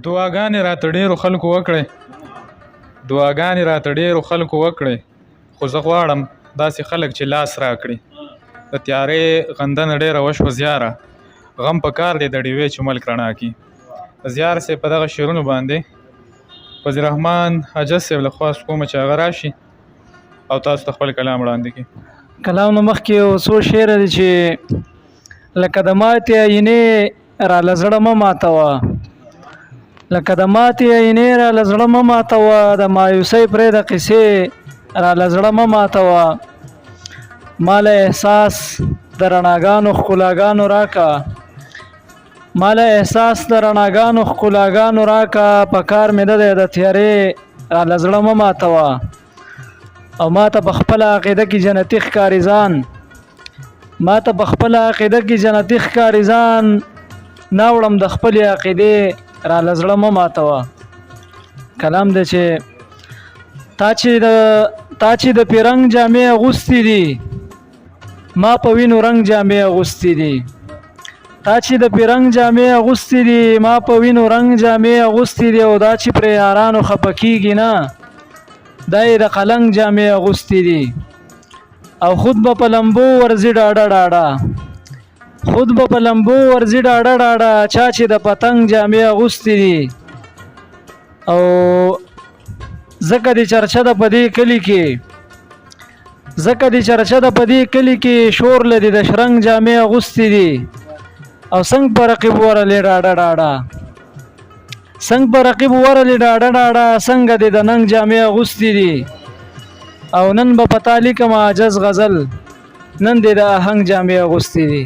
دعاګانې راته ډېرو خلکو وکړې خو زه غواړم داسې خلک چې لاس راکړي. د تیارې غندنه ډېره وشوه زیاره، غم په کار دی د ډیوې چې ملک رڼا کي. زیار صاحب په دغه شعرونو باندې فضل رحمان حجت صاحب له خواست کوم چې هغه راشي او تاسو ته خپل کلام وړاندې کړي. کلام نه مخکې یو څو شعر دي چې لکه د ماتې آینې را له زړه مه ماتوه، لکه د ماتې آینې را له زړه مه ماتوه، د مایوسۍ پرېږده قصې را له زړه مه ماتوه. مال احساس د رڼاګانو ښکلاګانو راکه، مال احساس د رڼاګانو ښکلاګانو راکه، په کار مې نه دی د تیارې را له زړه مه ماتوه. او ما ته په خپله عقیده کې جنتي ښکاري ځان، ما ته په خپله عقیده کې جنتي ښکاري ځان، ناوړم د خپلې عقیدې را له زړه مه ماتوه. کلام دی چې تا چې د پیرنګ جامې اغوستې دي، ما په وینو رنګ جامې اغوستې دي. تا چې د پیرنګ جامې اغوستې دي، ما په وینو رنګ جامې اغوستې دي. او دا چې پرې یارانو خفه کېږي نه، دا یې د قلنګ جامې اغوستې دي. او خود به په لمبو ورځي ډاډه ډاډه، خود به په لمبو ورځي ډاډه ډاډه، چا چې د پتنګ جامې اغوستې دي. او ځکه دې چرچه ده په دې کلي کې، ځکه دې چرچه ده په دې کلي کې، شور لري د شرنګ جامې اغوستې دي. او څنګ په رقیب ورلې ډاډه ډاډه، څنګ په رقیب ورلې ډاډه ډاډه، څنګه دې د ننګ جامې اغوستې دي. او نن به په تا لیکم عاجز غزل، نن دې د آهنګ جامې اغوستې دي.